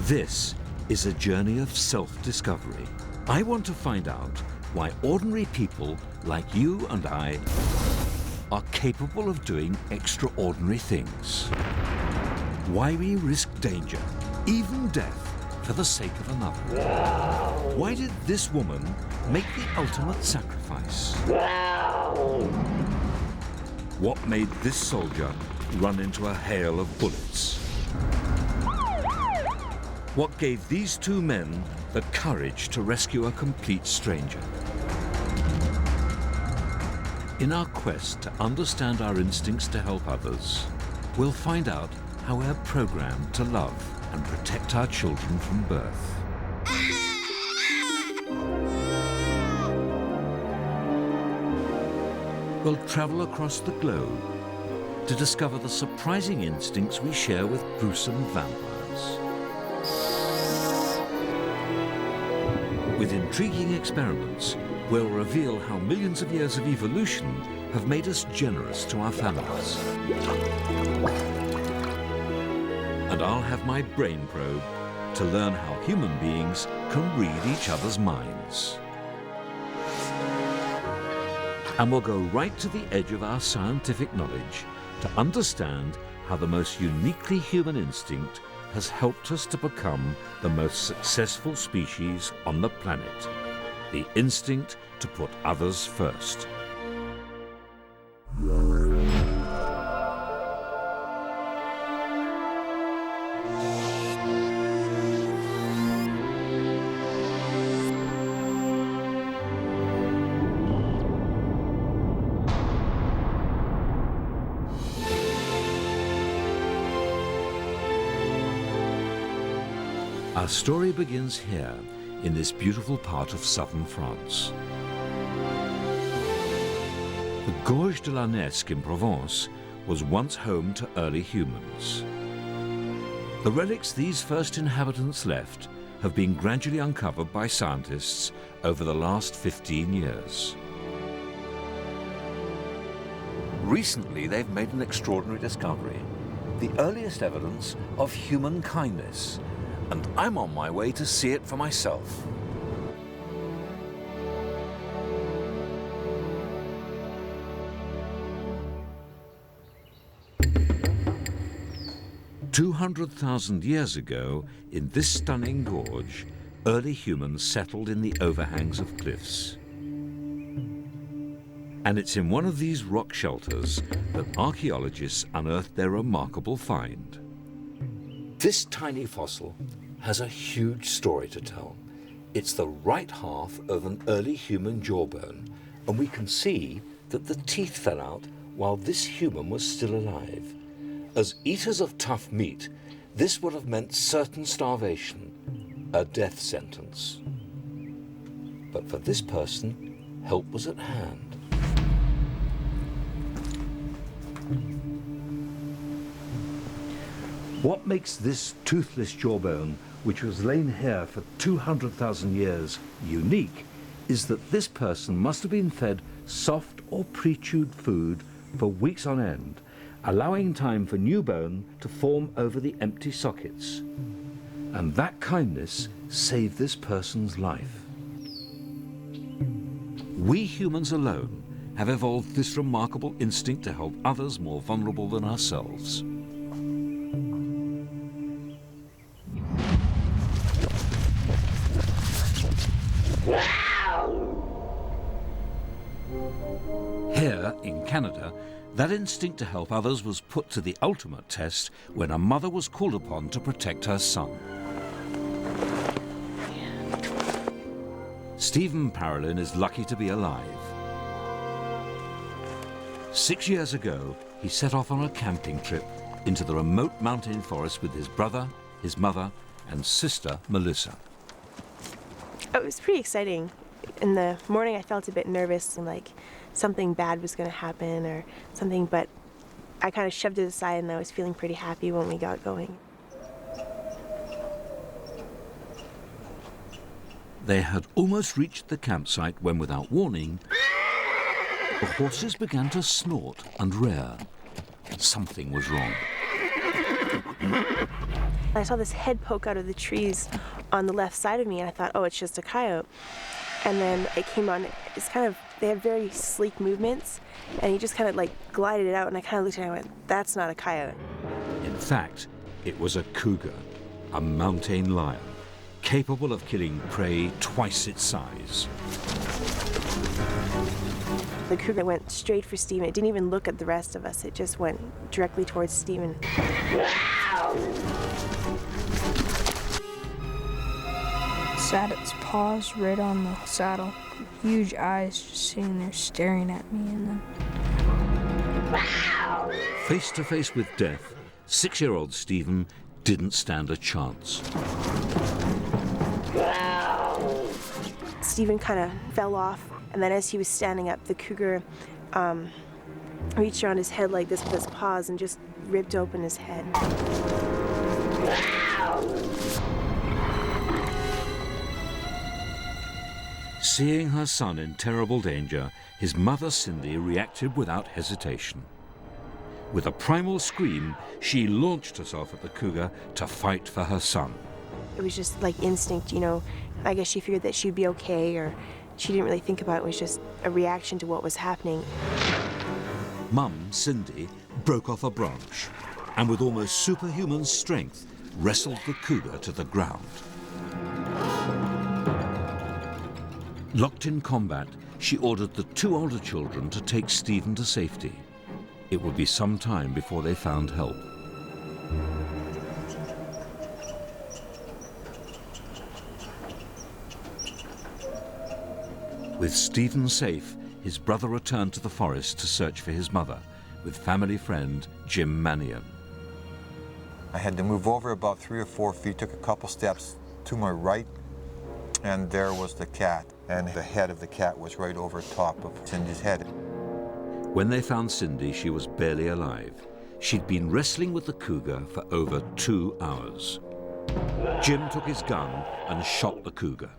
This is a journey of self-discovery. I want to find out why ordinary people like you and I are capable of doing extraordinary things. Why we risk danger, even death, for the sake of another. Why did this woman make the ultimate sacrifice? What made this soldier run into a hail of bullets? What gave these two men the courage to rescue a complete stranger? In our quest to understand our instincts to help others, we'll find out how we're programmed to love and protect our children from birth. We'll travel across the globe to discover the surprising instincts we share with gruesome vampires. With intriguing experiments, we'll reveal how millions of years of evolution have made us generous to our families. And I'll have my brain probe to learn how human beings can read each other's minds. And we'll go right to the edge of our scientific knowledge to understand how the most uniquely human instinct has helped us to become the most successful species on the planet. The instinct to put others first. Our story begins here, in this beautiful part of southern France. The Gorge de la Nesque in Provence was once home to early humans. The relics these first inhabitants left have been gradually uncovered by scientists over the last 15 years. Recently, they've made an extraordinary discovery, the earliest evidence of human kindness. And I'm on my way to see it for myself. "200,000 years ago, in this stunning gorge, early humans settled in the overhangs of cliffs. And it's in one of these rock shelters that archaeologists unearthed their remarkable find. This tiny fossil has a huge story to tell. It's the right half of an early human jawbone, and we can see that the teeth fell out while this human was still alive. As eaters of tough meat, this would have meant certain starvation, a death sentence. But for this person, help was at hand. What makes this toothless jawbone, which was lain here for 200,000 years, unique, is that this person must have been fed soft or pre-chewed food for weeks on end, allowing time for new bone to form over the empty sockets. And that kindness saved this person's life. We humans alone have evolved this remarkable instinct to help others more vulnerable than ourselves. Here, in Canada, that instinct to help others was put to the ultimate test when a mother was called upon to protect her son. Stephen Parolin is lucky to be alive. 6 years ago, he set off on a camping trip into the remote mountain forest with his brother, his mother, and sister, Melissa. It was pretty exciting. In the morning, I felt a bit nervous and like something bad was going to happen or something, but I kind of shoved it aside and I was feeling pretty happy when we got going. They had almost reached the campsite when, without warning, the horses began to snort and rear. Something was wrong. I saw this head poke out of the trees on the left side of me, and I thought, oh, it's just a coyote. And then it came on. It's kind of, they have very sleek movements, and he just kind of like glided it out, and I kind of looked at it and I went, that's not a coyote. In fact, it was a cougar, a mountain lion, capable of killing prey twice its size. The cougar went straight for Stephen. It didn't even look at the rest of us. It just went directly towards Stephen. Sat its paws right on the saddle. Huge eyes just sitting there staring at me, and then... Face to face with death, 6-year-old Stephen didn't stand a chance. Stephen kind of fell off, and then as he was standing up, the cougar reached around his head like this with his paws and just ripped open his head. Seeing her son in terrible danger, his mother Cindy reacted without hesitation. With a primal scream, she launched herself at the cougar to fight for her son. It was just like instinct, you know. I guess she figured that she'd be okay, or she didn't really think about it. It was just a reaction to what was happening. Mum, Cindy, broke off a branch and with almost superhuman strength wrestled the cougar to the ground. Locked in combat, she ordered the 2 older children to take Stephen to safety. It would be some time before they found help. With Stephen safe, his brother returned to the forest to search for his mother with family friend Jim Mannion. I had to move over about 3 or 4 feet, took a couple steps to my right, and there was the cat. And the head of the cat was right over top of Cindy's head. When they found Cindy, she was barely alive. She'd been wrestling with the cougar for over 2 hours. Jim took his gun and shot the cougar.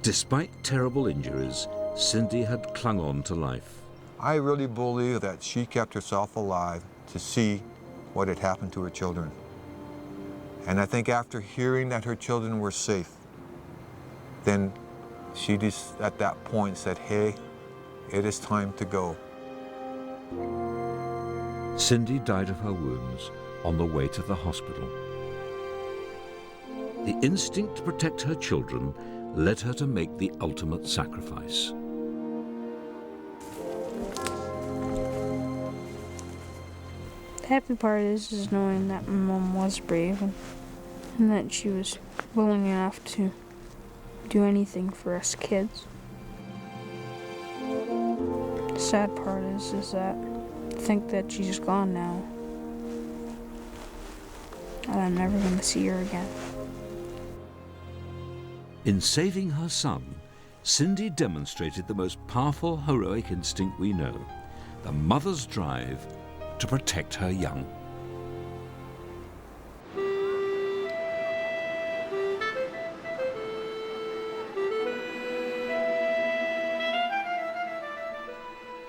Despite terrible injuries, Cindy had clung on to life. I really believe that she kept herself alive to see what had happened to her children. And I think after hearing that her children were safe, then she just at that point said, hey, it is time to go. Cindy died of her wounds on the way to the hospital. The instinct to protect her children led her to make the ultimate sacrifice. The happy part is knowing that my mom was brave and that she was willing enough to do anything for us kids. The sad part is that I think that she's gone now, and I'm never going to see her again. In saving her son, Cindy demonstrated the most powerful heroic instinct we know, the mother's drive to protect her young.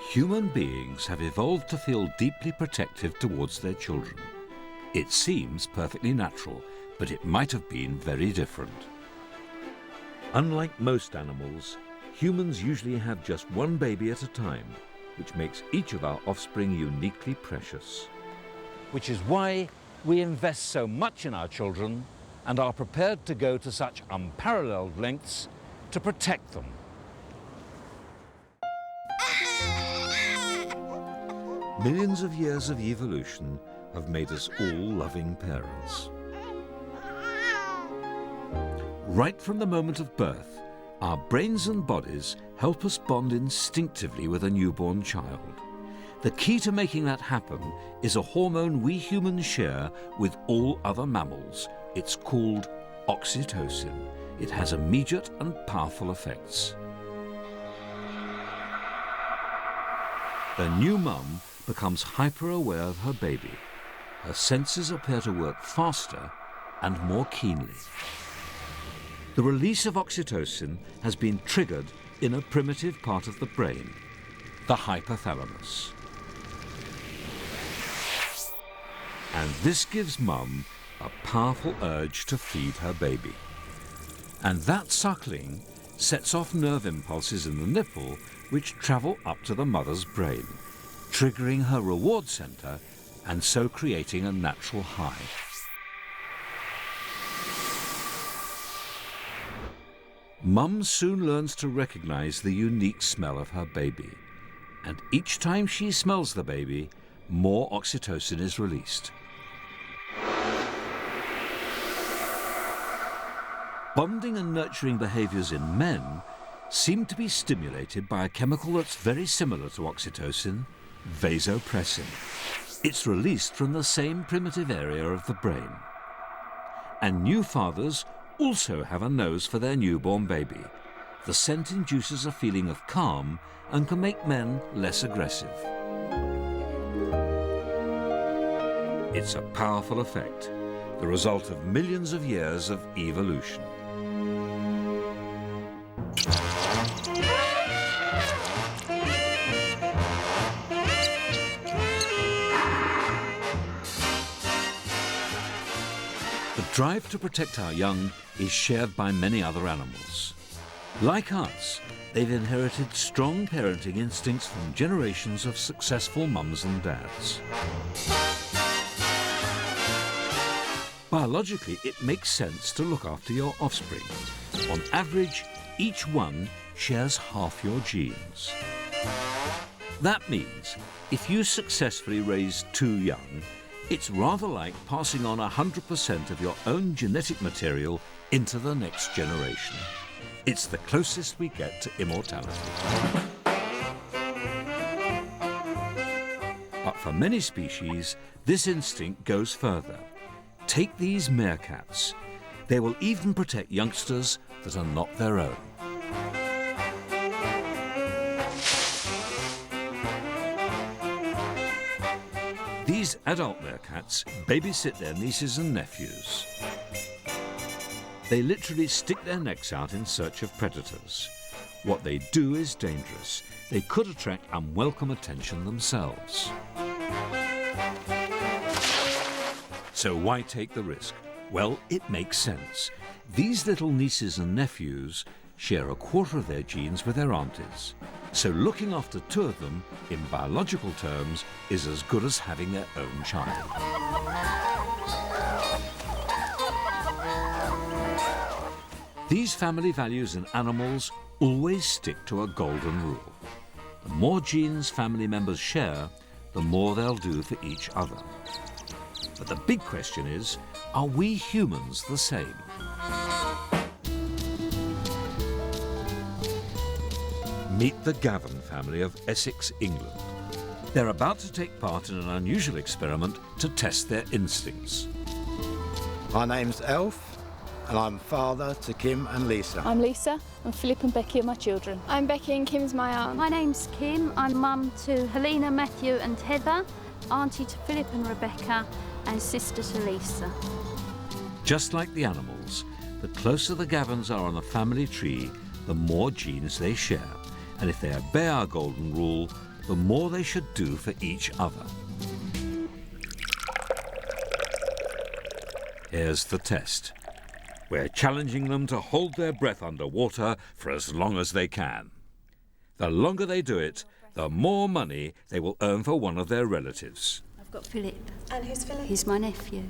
Human beings have evolved to feel deeply protective towards their children. It seems perfectly natural, but it might have been very different. Unlike most animals, humans usually have just one baby at a time, which makes each of our offspring uniquely precious. Which is why we invest so much in our children and are prepared to go to such unparalleled lengths to protect them. Millions of years of evolution have made us all loving parents. Right from the moment of birth, our brains and bodies help us bond instinctively with a newborn child. The key to making that happen is a hormone we humans share with all other mammals. It's called oxytocin. It has immediate and powerful effects. The new mum becomes hyper-aware of her baby. Her senses appear to work faster and more keenly. The release of oxytocin has been triggered in a primitive part of the brain, the hypothalamus. And this gives Mum a powerful urge to feed her baby. And that suckling sets off nerve impulses in the nipple which travel up to the mother's brain, triggering her reward center and so creating a natural high. Mum soon learns to recognize the unique smell of her baby, and each time she smells the baby, more oxytocin is released. Bonding and nurturing behaviors in men seem to be stimulated by a chemical that's very similar to oxytocin, vasopressin. It's released from the same primitive area of the brain. And new fathers also have a nose for their newborn baby. The scent induces a feeling of calm and can make men less aggressive. It's a powerful effect, the result of millions of years of evolution. The drive to protect our young is shared by many other animals. Like us, they've inherited strong parenting instincts from generations of successful mums and dads. Biologically, it makes sense to look after your offspring. On average, each one shares half your genes. That means if you successfully raise 2 young, it's rather like passing on 100% of your own genetic material into the next generation. It's the closest we get to immortality. But for many species, this instinct goes further. Take these meerkats. They will even protect youngsters that are not their own. These adult meerkats babysit their nieces and nephews. They literally stick their necks out in search of predators. What they do is dangerous. They could attract unwelcome attention themselves. So why take the risk? Well, it makes sense. These little nieces and nephews share 1/4 of their genes with their aunties. So looking after 2 of them, in biological terms, is as good as having their own child. These family values in animals always stick to a golden rule. The more genes family members share, the more they'll do for each other. But the big question is, are we humans the same? Meet the Gavin family of Essex, England. They're about to take part in an unusual experiment to test their instincts. My name's Elf, and I'm father to Kim and Lisa. I'm Lisa, and Philip and Becky are my children. I'm Becky and Kim's my aunt. My name's Kim. I'm mum to Helena, Matthew and Heather, auntie to Philip and Rebecca, and sister to Lisa. Just like the animals, the closer the Gavins are on the family tree, the more genes they share. And if they obey our golden rule, the more they should do for each other. Here's the test. We're challenging them to hold their breath underwater for as long as they can. The longer they do it, the more money they will earn for one of their relatives. I've got Philip. And who's Philip? He's my nephew.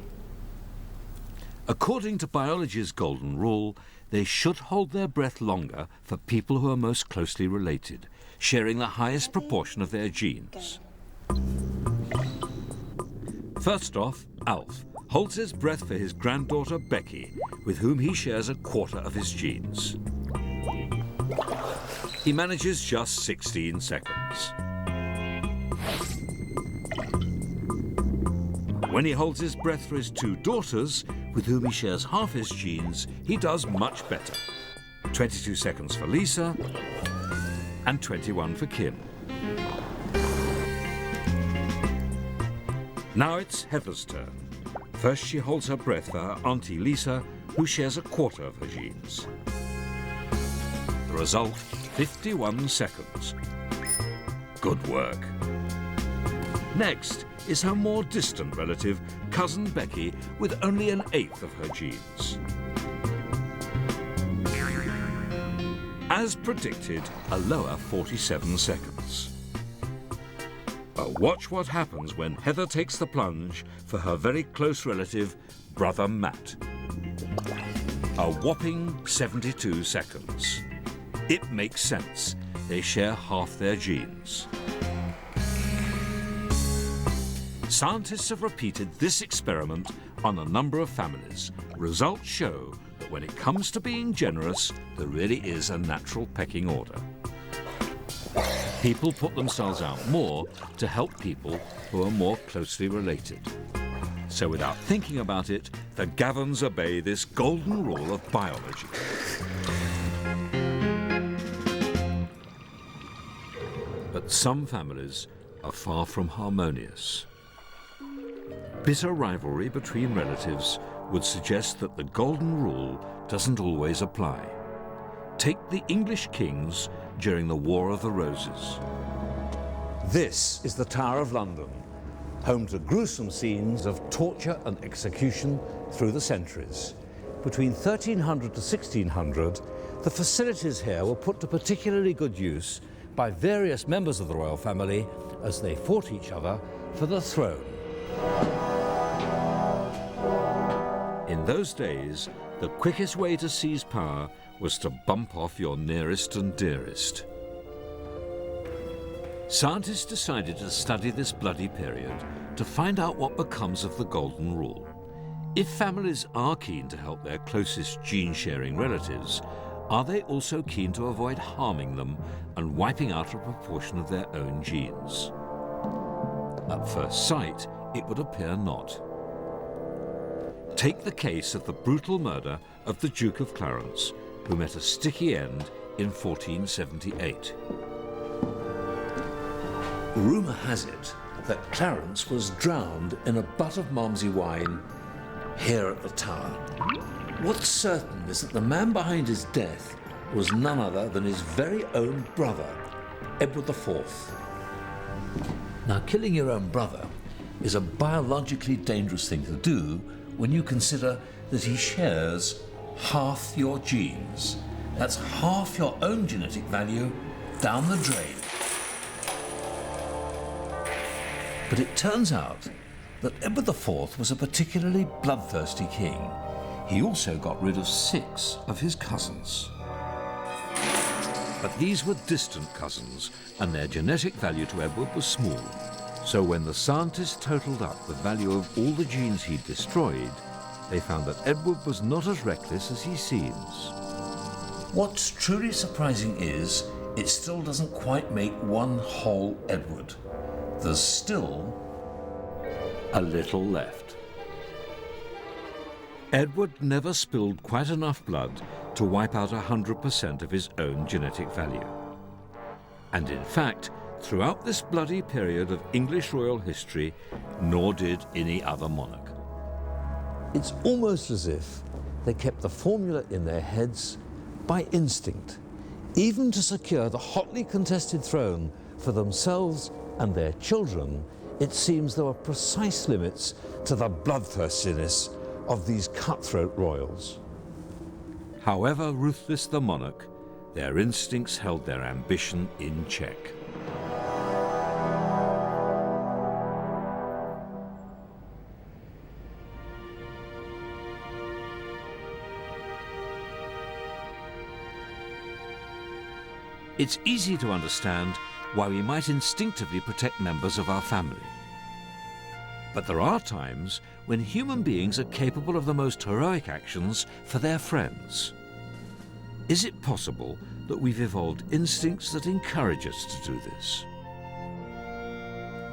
According to biology's golden rule, they should hold their breath longer for people who are most closely related, sharing the highest proportion of their genes. First off, Alf holds his breath for his granddaughter Becky, with whom he shares 1/4 of his genes. He manages just 16 seconds. When he holds his breath for his 2 daughters, with whom he shares half his genes, he does much better. 22 seconds for Lisa and 21 for Kim. Now it's Heather's turn. First she holds her breath for her auntie Lisa, who shares 1/4 of her genes. The result, 51 seconds. Good work. Next is her more distant relative, cousin Becky, with only an eighth of her genes. As predicted, a lower 47 seconds. But watch what happens when Heather takes the plunge for her very close relative, brother Matt. A whopping 72 seconds. It makes sense. They share half their genes. Scientists have repeated this experiment on a number of families. Results show that when it comes to being generous, there really is a natural pecking order. People put themselves out more to help people who are more closely related. So without thinking about it, the Gavins obey this golden rule of biology. But some families are far from harmonious. Bitter rivalry between relatives would suggest that the golden rule doesn't always apply. Take the English kings during the War of the Roses. This is the Tower of London, home to gruesome scenes of torture and execution through the centuries. Between 1300 to 1600, the facilities here were put to particularly good use by various members of the royal family as they fought each other for the throne. In those days, the quickest way to seize power was to bump off your nearest and dearest. Scientists decided to study this bloody period to find out what becomes of the golden rule. If families are keen to help their closest gene-sharing relatives, are they also keen to avoid harming them and wiping out a proportion of their own genes? At first sight, it would appear not. Take the case of the brutal murder of the Duke of Clarence, who met a sticky end in 1478. Rumour has it that Clarence was drowned in a butt of Malmsey wine here at the Tower. What's certain is that the man behind his death was none other than his very own brother, Edward IV. Now, killing your own brother is a biologically dangerous thing to do when you consider that he shares half your genes. That's half your own genetic value down the drain. But it turns out that Edward IV was a particularly bloodthirsty king. He also got rid of 6 of his cousins. But these were distant cousins, and their genetic value to Edward was small. So when the scientists totaled up the value of all the genes he'd destroyed, they found that Edward was not as reckless as he seems. What's truly surprising is it still doesn't quite make one whole Edward. There's still a little left. Edward never spilled quite enough blood to wipe out 100% of his own genetic value. And in fact, throughout this bloody period of English royal history, nor did any other monarch. It's almost as if they kept the formula in their heads by instinct, even to secure the hotly contested throne for themselves and their children. It seems there were precise limits to the bloodthirstiness of these cutthroat royals. However ruthless the monarch, their instincts held their ambition in check. It's easy to understand why we might instinctively protect members of our family. But there are times when human beings are capable of the most heroic actions for their friends. Is it possible that we've evolved instincts that encourage us to do this?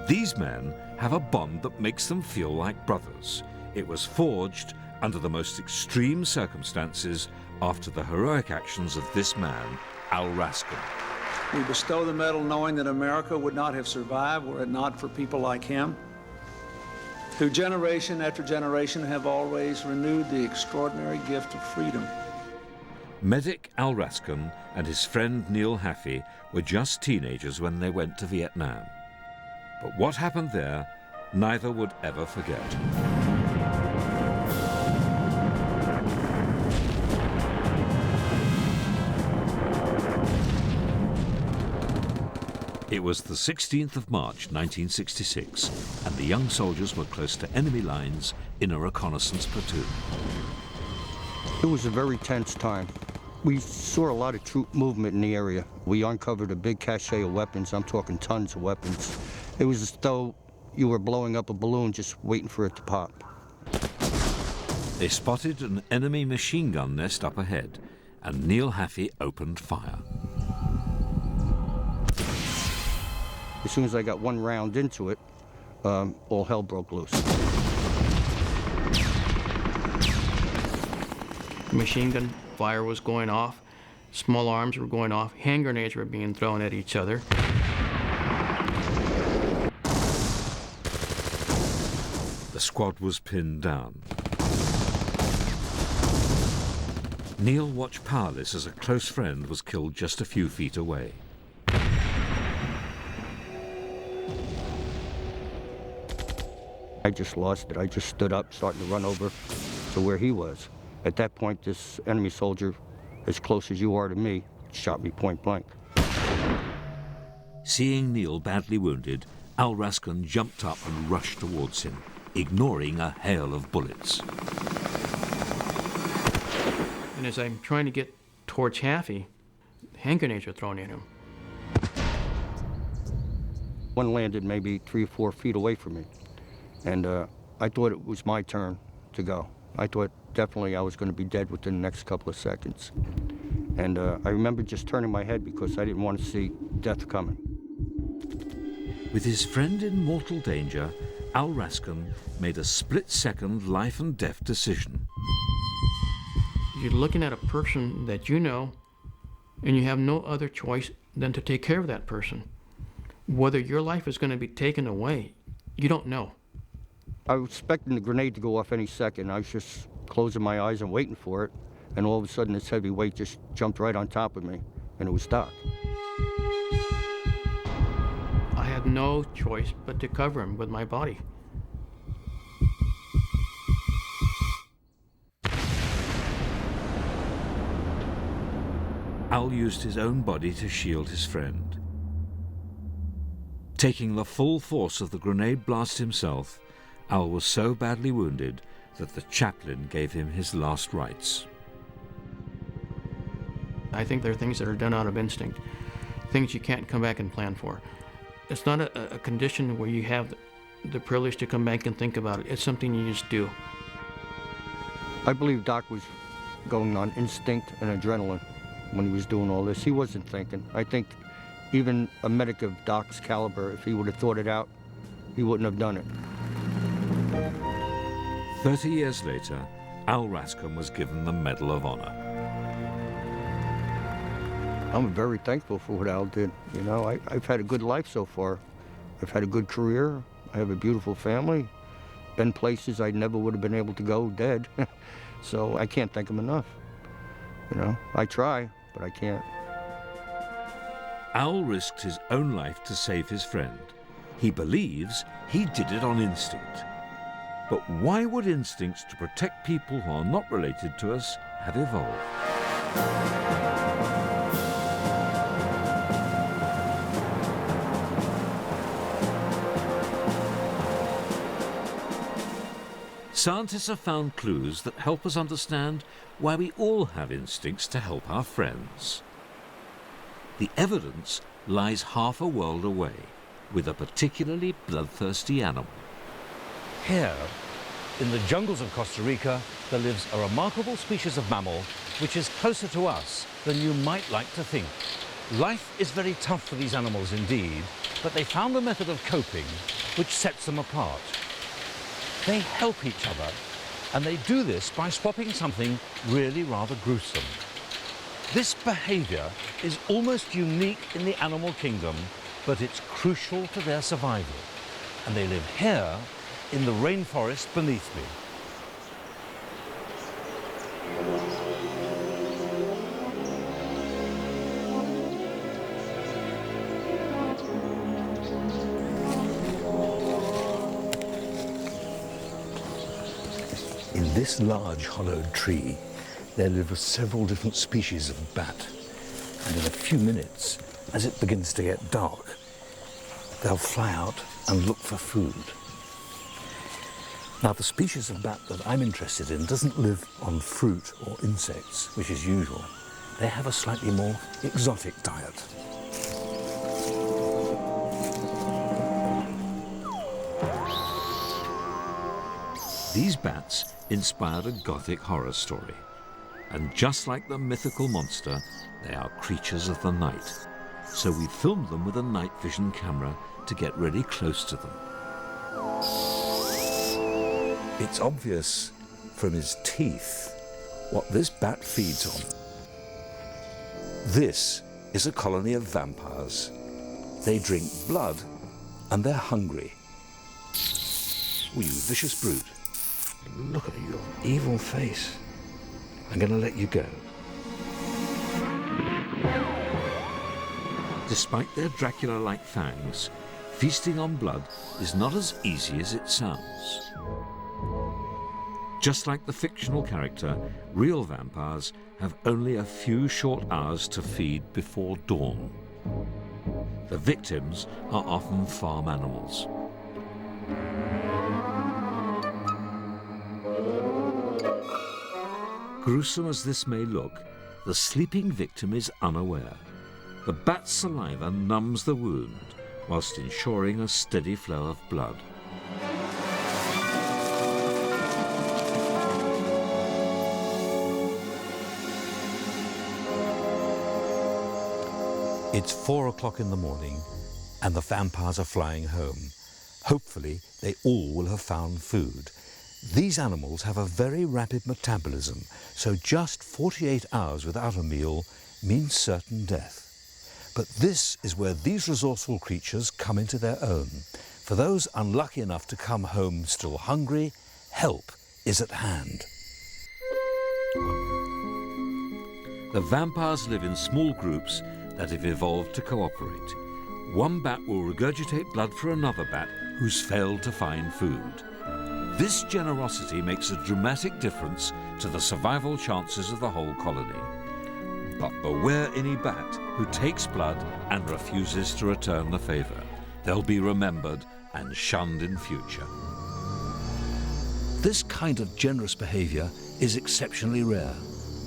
These men have a bond that makes them feel like brothers. It was forged under the most extreme circumstances after the heroic actions of this man, Al Raskin. We bestow the medal knowing that America would not have survived were it not for people like him, who generation after generation have always renewed the extraordinary gift of freedom. Medic Al Raskin and his friend Neil Haffey were just teenagers when they went to Vietnam. But what happened there, neither would ever forget. It was the 16th of March, 1966, and the young soldiers were close to enemy lines in a reconnaissance platoon. It was a very tense time. We saw a lot of troop movement in the area. We uncovered a big cache of weapons. I'm talking tons of weapons. It was as though you were blowing up a balloon just waiting for it to pop. They spotted an enemy machine gun nest up ahead, and Neil Haffey opened fire. As soon as I got one round into it, all hell broke loose. Machine gun fire was going off, small arms were going off, hand grenades were being thrown at each other. The squad was pinned down. Neil watched powerless as a close friend was killed just a few feet away. I just lost it. I just stood up, starting to run over to where he was. At that point, this enemy soldier, as close as you are to me, shot me point blank. Seeing Neil badly wounded, Al Raskin jumped up and rushed towards him, ignoring a hail of bullets. And as I'm trying to get towards Haffey, hand grenades are thrown at him. One landed maybe 3 or 4 feet away from me. And I thought it was my turn to go. I thought definitely I was going to be dead within the next couple of seconds. And I remember just turning my head because I didn't want to see death coming. With his friend in mortal danger, Al Raskin made a split-second life and death decision. You're looking at a person that you know, and you have no other choice than to take care of that person. Whether your life is going to be taken away, you don't know. I was expecting the grenade to go off any second. I was just closing my eyes and waiting for it, and all of a sudden this heavy weight just jumped right on top of me, and it was Doc. I had no choice but to cover him with my body. Al used his own body to shield his friend. Taking the full force of the grenade blast himself, Al was so badly wounded that the chaplain gave him his last rites. I think there are things that are done out of instinct, things you can't come back and plan for. It's not a condition where you have the privilege to come back and think about it. It's something you just do. I believe Doc was going on instinct and adrenaline when he was doing all this. He wasn't thinking. I think even a medic of Doc's caliber, if he would have thought it out, he wouldn't have done it. 30 years later, Al Raskin was given the Medal of Honor. I'm very thankful for what Al did. You know, I've had a good life so far. I've had a good career. I have a beautiful family. Been places I never would have been able to go dead. So I can't thank him enough. You know, I try, but I can't. Al risked his own life to save his friend. He believes he did it on instinct. But why would instincts to protect people who are not related to us have evolved? Scientists have found clues that help us understand why we all have instincts to help our friends. The evidence lies half a world away, with a particularly bloodthirsty animal. Here, in the jungles of Costa Rica, there lives a remarkable species of mammal which is closer to us than you might like to think. Life is very tough for these animals indeed, but they found a method of coping which sets them apart. They help each other, and they do this by swapping something really rather gruesome. This behavior is almost unique in the animal kingdom, but it's crucial to their survival. And they live here in the rainforest beneath me. this large hollowed tree, there live several different species of bat. And in a few minutes, as it begins to get dark, they'll fly out and look for food. Now, the species of bat that I'm interested in doesn't live on fruit or insects, which is usual. They have a slightly more exotic diet. These bats inspired a Gothic horror story. And just like the mythical monster, they are creatures of the night. So we filmed them with a night vision camera to get really close to them. It's obvious from his teeth what this bat feeds on. This is a colony of vampires. They drink blood and they're hungry. Oh, you vicious brute. Look at your evil face. I'm going to let you go. Despite their Dracula-like fangs, feasting on blood is not as easy as it sounds. Just like the fictional character, real vampires have only a few short hours to feed before dawn. The victims are often farm animals. Gruesome as this may look, the sleeping victim is unaware. The bat's saliva numbs the wound, whilst ensuring a steady flow of blood. It's 4 o'clock in the morning, and the vampires are flying home. Hopefully, they all will have found food. These animals have a very rapid metabolism, so just 48 hours without a meal means certain death. But this is where these resourceful creatures come into their own. For those unlucky enough to come home still hungry, help is at hand. The vampires live in small groups that have evolved to cooperate. One bat will regurgitate blood for another bat who's failed to find food. This generosity makes a dramatic difference to the survival chances of the whole colony. But beware any bat who takes blood and refuses to return the favor. They'll be remembered and shunned in future. This kind of generous behavior is exceptionally rare.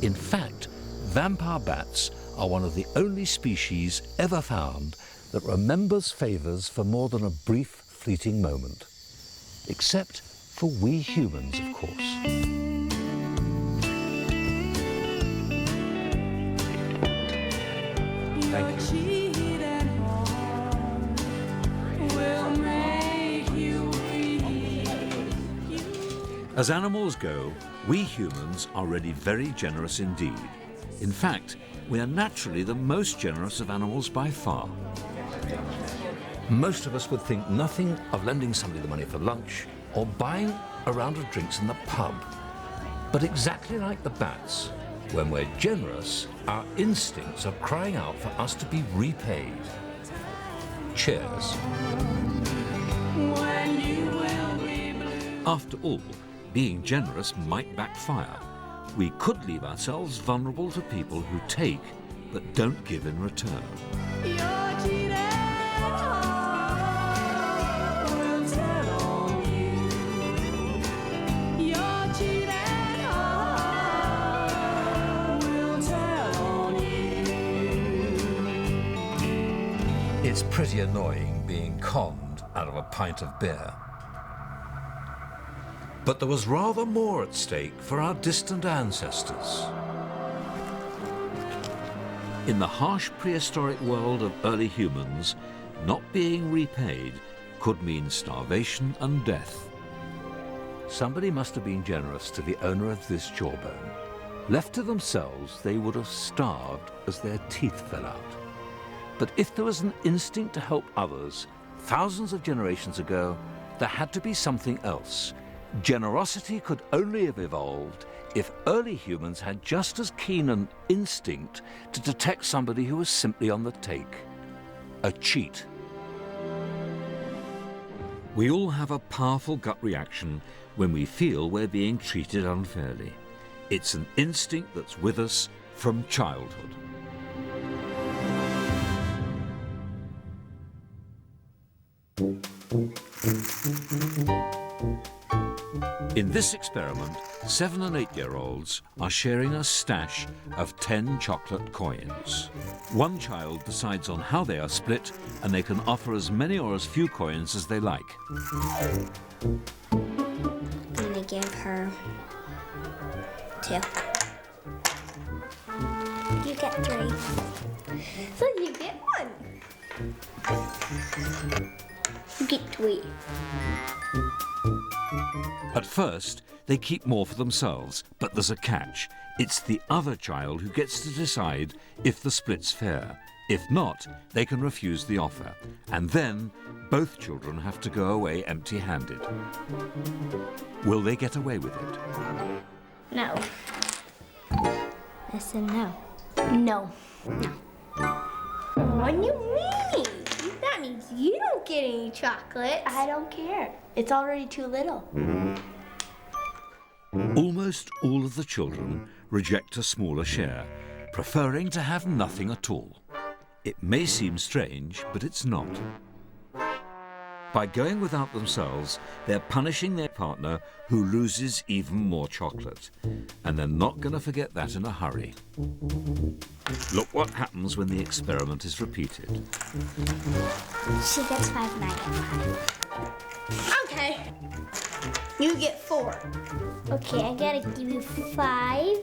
In fact, vampire bats are one of the only species ever found that remembers favors for more than a brief, fleeting moment. Except for we humans, of course. Thank you. As animals go, we humans are really very generous indeed. In fact, we are naturally the most generous of animals by far. Most of us would think nothing of lending somebody the money for lunch or buying a round of drinks in the pub. But exactly like the bats, when we're generous, our instincts are crying out for us to be repaid. Cheers. After all, being generous might backfire. We could leave ourselves vulnerable to people who take but don't give in return. It's pretty annoying being conned out of a pint of beer. But there was rather more at stake for our distant ancestors. In the harsh prehistoric world of early humans, not being repaid could mean starvation and death. Somebody must have been generous to the owner of this jawbone. Left to themselves, they would have starved as their teeth fell out. But if there was an instinct to help others, thousands of generations ago, there had to be something else. Generosity could only have evolved if early humans had just as keen an instinct to detect somebody who was simply on the take. A cheat. We all have a powerful gut reaction when we feel we're being treated unfairly. It's an instinct that's with us from childhood. In this experiment, 7- and 8-year-olds are sharing a stash of 10 chocolate coins. One child decides on how they are split, and they can offer as many or as few coins as they like. I'm gonna give her 2. You get 3. So you get 1. You get 3. At first, they keep more for themselves, but there's a catch. It's the other child who gets to decide if the split's fair. If not, they can refuse the offer. And then, both children have to go away empty-handed. Will they get away with it? No. I said no. No. No. What do you mean? That means you don't get any chocolate. I don't care. It's already too little. Almost all of the children reject a smaller share, preferring to have nothing at all. It may seem strange, but it's not. By going without themselves, they're punishing their partner who loses even more chocolate. And they're not going to forget that in a hurry. Look what happens when the experiment is repeated. She gets 5 and I get 5. Okay. You get 4. Okay, I gotta give you 5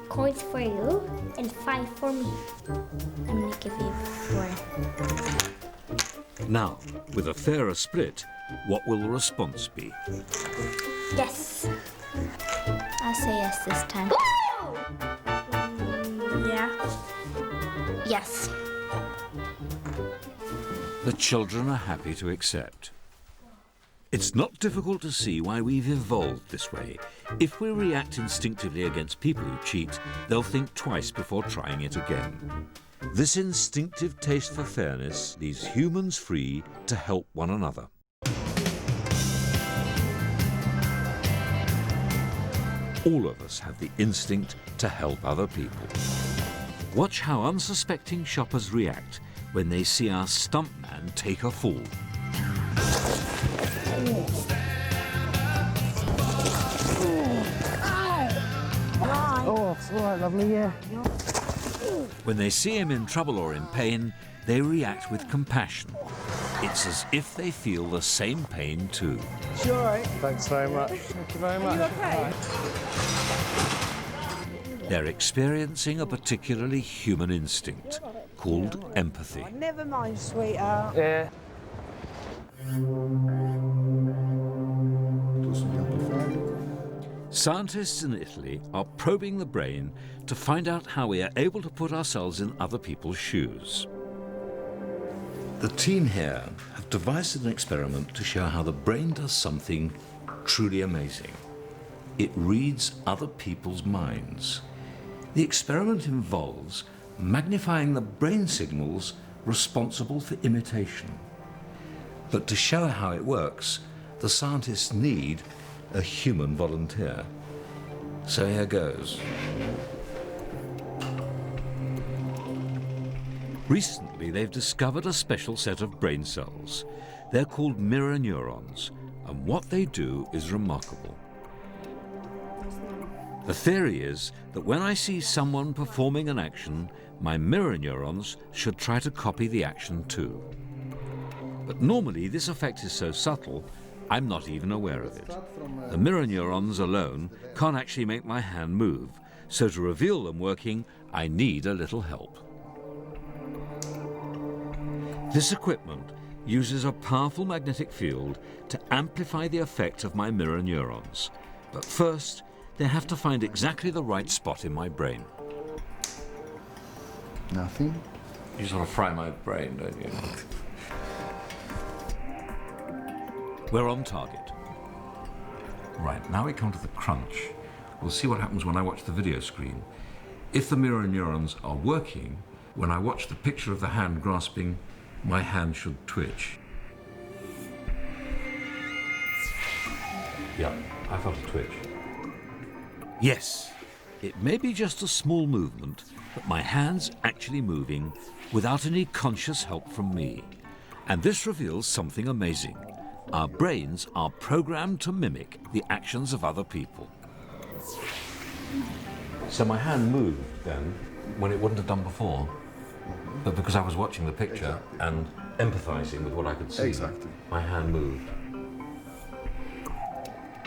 coins for you and 5 for me. I'm gonna give you 4. Now, with a fairer split, what will the response be? Yes. I'll say yes this time. Yeah. Yes. The children are happy to accept. It's not difficult to see why we've evolved this way. If we react instinctively against people who cheat, they'll think twice before trying it again. This instinctive taste for fairness leaves humans free to help one another. All of us have the instinct to help other people. Watch how unsuspecting shoppers react when they see our stuntman take a fall. Oh, it's all right, lovely, yeah. When they see him in trouble or in pain, they react with compassion. It's as if they feel the same pain too. Sure, all right. Thanks very much. Thank you very much. Are you okay? They're experiencing a particularly human instinct called empathy. Oh, never mind, sweetheart. Yeah. Scientists in Italy are probing the brain to find out how we are able to put ourselves in other people's shoes. The team here have devised an experiment to show how the brain does something truly amazing. It reads other people's minds. The experiment involves magnifying the brain signals responsible for imitation. But to show how it works, the scientists need a human volunteer. So here goes. Recently, they've discovered a special set of brain cells. They're called mirror neurons, and what they do is remarkable. The theory is that when I see someone performing an action, my mirror neurons should try to copy the action too. But normally, this effect is so subtle, I'm not even aware of it. The mirror neurons alone can't actually make my hand move, so to reveal them working, I need a little help. This equipment uses a powerful magnetic field to amplify the effect of my mirror neurons. But first, they have to find exactly the right spot in my brain. Nothing? You just want to fry my brain, don't you? We're on target. Right, now we come to the crunch. We'll see what happens when I watch the video screen. If the mirror neurons are working, when I watch the picture of the hand grasping, my hand should twitch. Yeah, I felt a twitch. Yes, it may be just a small movement, but my hand's actually moving without any conscious help from me. And this reveals something amazing. Our brains are programmed to mimic the actions of other people. So my hand moved then, when it wouldn't have done before, but because I was watching the picture and empathizing with what I could see, my hand moved.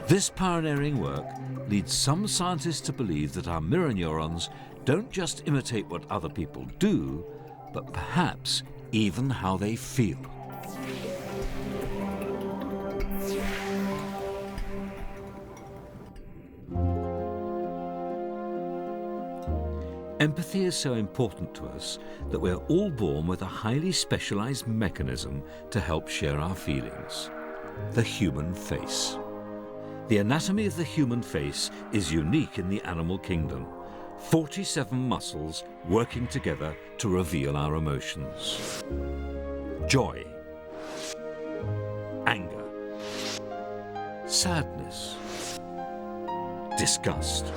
This pioneering work leads some scientists to believe that our mirror neurons don't just imitate what other people do, but perhaps even how they feel. Empathy is so important to us that we're all born with a highly specialized mechanism to help share our feelings: the human face. The anatomy of the human face is unique in the animal kingdom. 47 muscles working together to reveal our emotions. Joy, anger, sadness, disgust.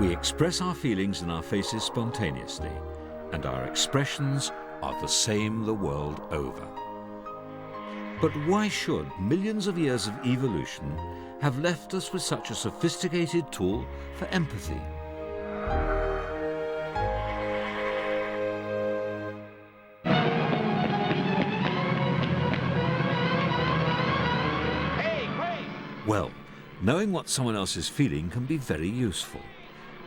We express our feelings in our faces spontaneously, and our expressions are the same the world over. But why should millions of years of evolution have left us with such a sophisticated tool for empathy? Well, knowing what someone else is feeling can be very useful,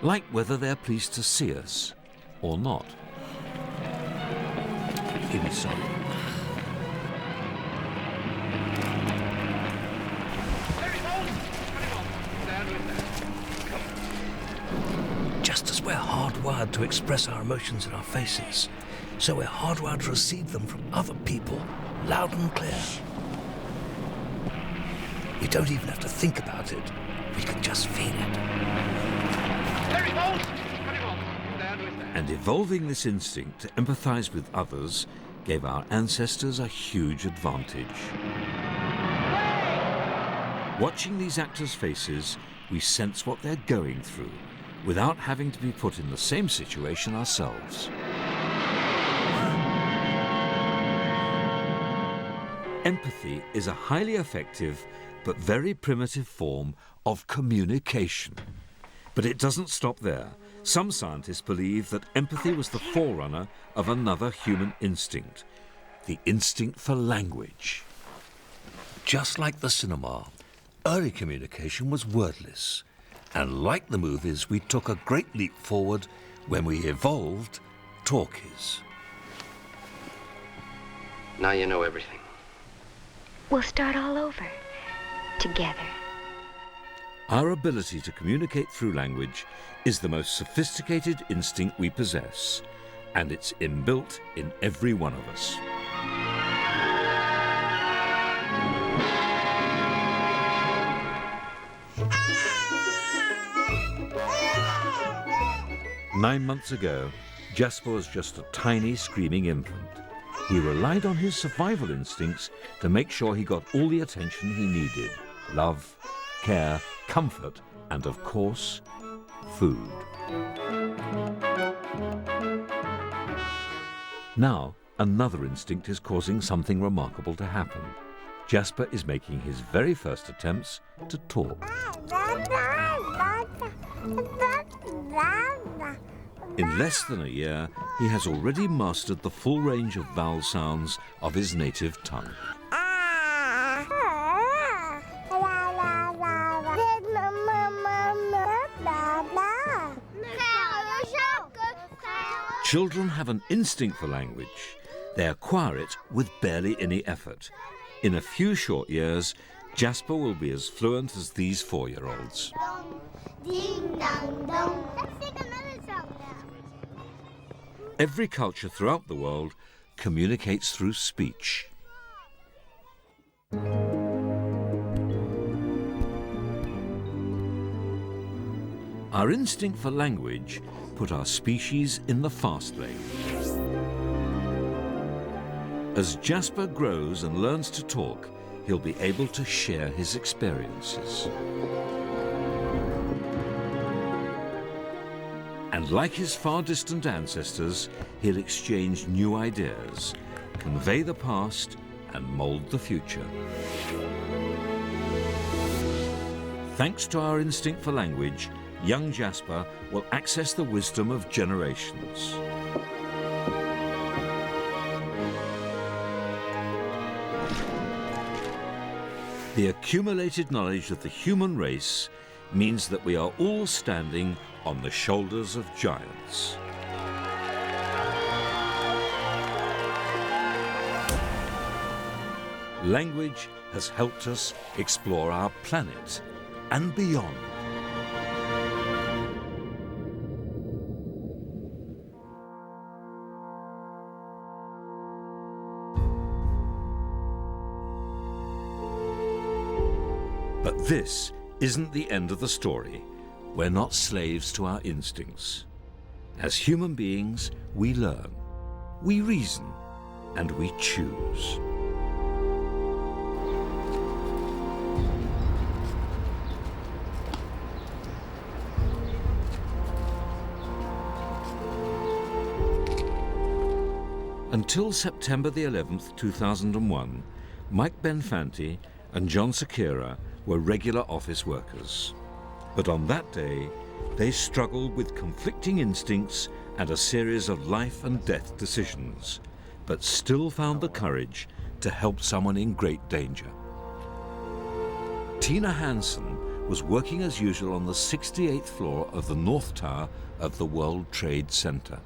like whether they're pleased to see us or not. Give me some. Just as we're hardwired to express our emotions in our faces, so we're hardwired to receive them from other people, loud and clear. We don't even have to think about it. We can just feel it. And evolving this instinct to empathize with others gave our ancestors a huge advantage. Watching these actors' faces, we sense what they're going through, without having to be put in the same situation ourselves. Empathy is a highly effective but very primitive form of communication. But it doesn't stop there. Some scientists believe that empathy was the forerunner of another human instinct, the instinct for language. Just like the cinema, early communication was wordless. And like the movies, we took a great leap forward when we evolved talkies. Now you know everything. We'll start all over, together. Our ability to communicate through language is the most sophisticated instinct we possess, and it's inbuilt in every one of us. Nine months ago, Jasper was just a tiny, screaming infant. He relied on his survival instincts to make sure he got all the attention he needed: love, care, comfort, and of course, food. Now, another instinct is causing something remarkable to happen. Jasper is making his very first attempts to talk. In less than a year, he has already mastered the full range of vowel sounds of his native tongue. Children have an instinct for language. They acquire it with barely any effort. In a few short years, Jasper will be as fluent as these 4-year-olds. Ding dong dong. Let's sing another song now. Every culture throughout the world communicates through speech. Our instinct for language put our species in the fast lane. As Jasper grows and learns to talk, he'll be able to share his experiences. And like his far-distant ancestors, he'll exchange new ideas, convey the past, and mold the future. Thanks to our instinct for language, young Jasper will access the wisdom of generations. The accumulated knowledge of the human race means that we are all standing on the shoulders of giants. Language has helped us explore our planet and beyond. But this isn't the end of the story. We're not slaves to our instincts. As human beings, we learn, we reason, and we choose. Until September the 11th, 2001, Mike Benfanti and John Sakira were regular office workers. But on that day, they struggled with conflicting instincts and a series of life and death decisions, but still found the courage to help someone in great danger. Tina Hansen was working as usual on the 68th floor of the North Tower of the World Trade Center.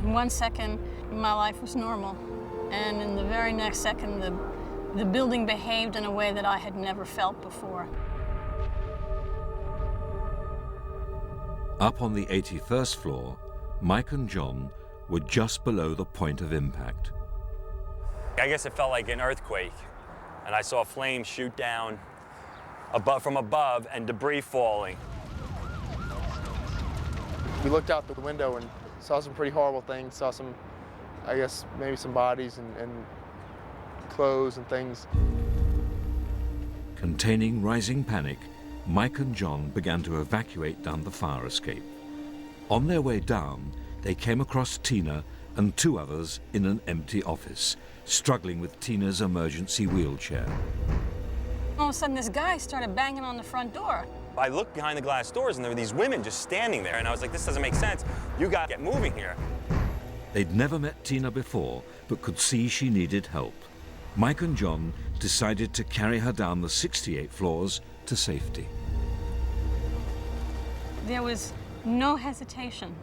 In 1 second, my life was normal, and in the very next second, the building behaved in a way that I had never felt before. Up on the 81st floor, Mike and John were just below the point of impact. I guess it felt like an earthquake, and I saw flames shoot down from above and debris falling. We looked out the window and saw some pretty horrible things, saw some, I guess, maybe some bodies and clothes and things. Containing rising panic, Mike and John began to evacuate down the fire escape. On their way down, they came across Tina and two others in an empty office, struggling with Tina's emergency wheelchair. All of a sudden, this guy started banging on the front door. I looked behind the glass doors, and there were these women just standing there, and I was like, this doesn't make sense. You got to get moving here. They'd never met Tina before, but could see she needed help. Mike and John decided to carry her down the 68 floors to safety. There was no hesitation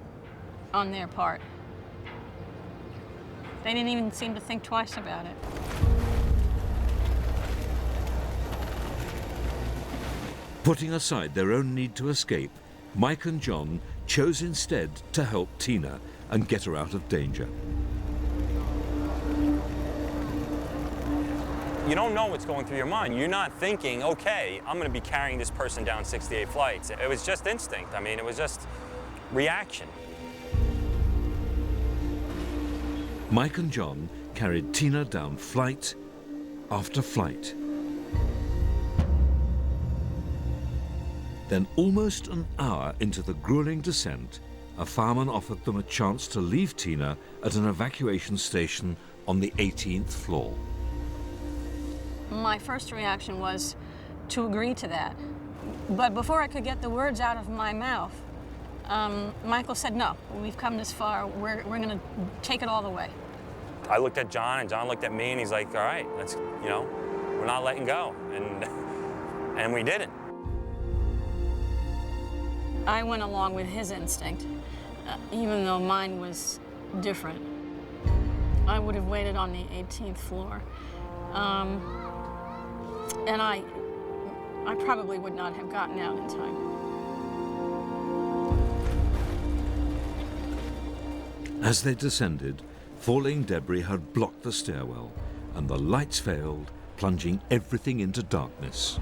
on their part. They didn't even seem to think twice about it. Putting aside their own need to escape, Mike and John chose instead to help Tina and get her out of danger. You don't know what's going through your mind. You're not thinking, okay, I'm going to be carrying this person down 68 flights. It was just instinct. I mean, it was just reaction. Mike and John carried Tina down flight after flight. Then, almost an hour into the grueling descent, a fireman offered them a chance to leave Tina at an evacuation station on the 18th floor. My first reaction was to agree to that. But before I could get the words out of my mouth, Michael said, no, we've come this far, we're going to take it all the way. I looked at John, and John looked at me, and he's like, all right, let's, we're not letting go. And we didn't. I went along with his instinct, even though mine was different. I would have waited on the 18th floor. And I probably would not have gotten out in time. As they descended, falling debris had blocked the stairwell, and the lights failed, plunging everything into darkness.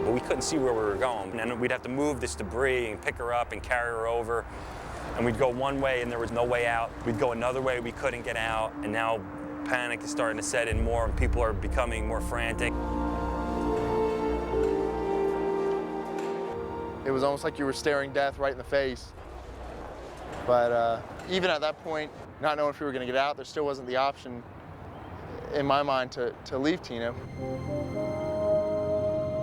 But we couldn't see where we were going, and then we'd have to move this debris and pick her up and carry her over. And we'd go one way and there was no way out. We'd go another way, we couldn't get out, and now panic is starting to set in more and people are becoming more frantic. It was almost like you were staring death right in the face. But even at that point, not knowing if we were going to get out, there still wasn't the option in my mind to leave Tina.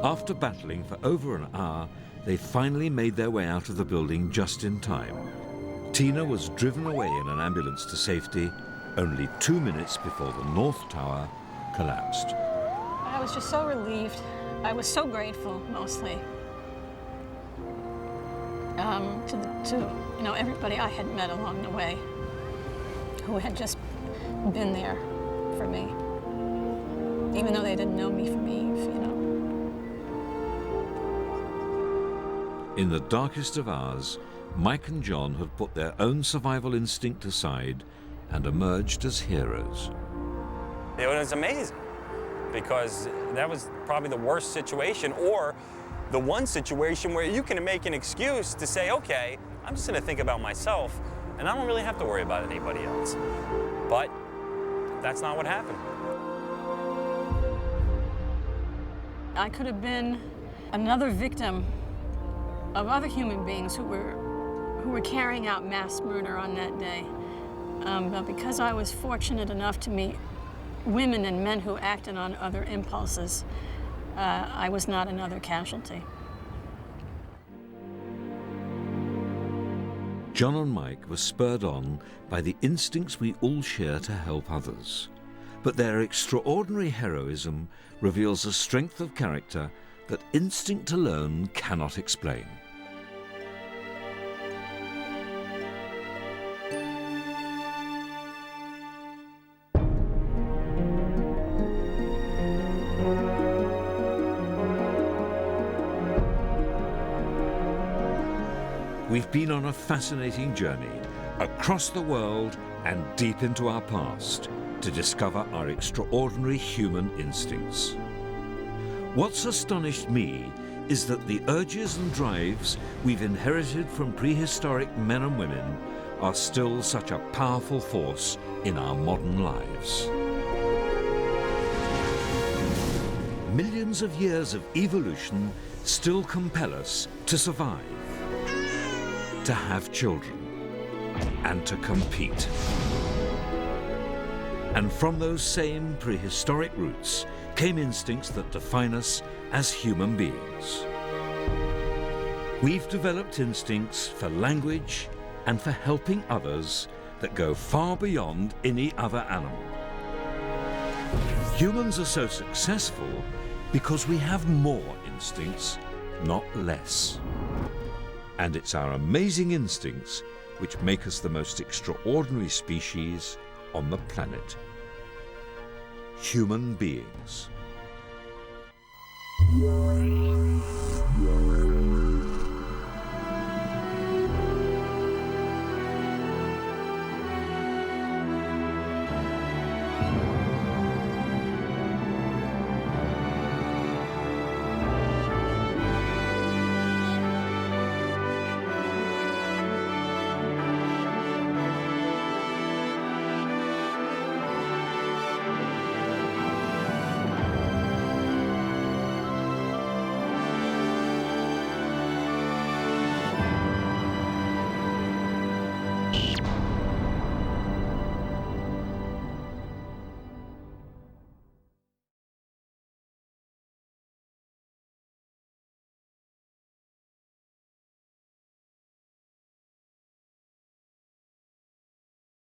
After battling for over an hour, they finally made their way out of the building just in time. Tina was driven away in an ambulance to safety only 2 minutes before the North Tower collapsed. I was just so relieved. I was so grateful, mostly, to everybody I had met along the way who had just been there for me, even though they didn't know me from Eve, In the darkest of hours, Mike and John had put their own survival instinct aside and emerged as heroes. It was amazing because that was probably the worst situation, or the one situation where you can make an excuse to say, okay, I'm just gonna think about myself and I don't really have to worry about anybody else. But that's not what happened. I could have been another victim of other human beings who were carrying out mass murder on that day. But because I was fortunate enough to meet women and men who acted on other impulses, I was not another casualty. John and Mike were spurred on by the instincts we all share to help others. But their extraordinary heroism reveals a strength of character that instinct alone cannot explain. We've been on a fascinating journey across the world and deep into our past to discover our extraordinary human instincts. What's astonished me is that the urges and drives we've inherited from prehistoric men and women are still such a powerful force in our modern lives. Millions of years of evolution still compel us to survive, to have children, and to compete. And from those same prehistoric roots came instincts that define us as human beings. We've developed instincts for language and for helping others that go far beyond any other animal. Humans are so successful because we have more instincts, not less. And it's our amazing instincts which make us the most extraordinary species on the planet. Human beings.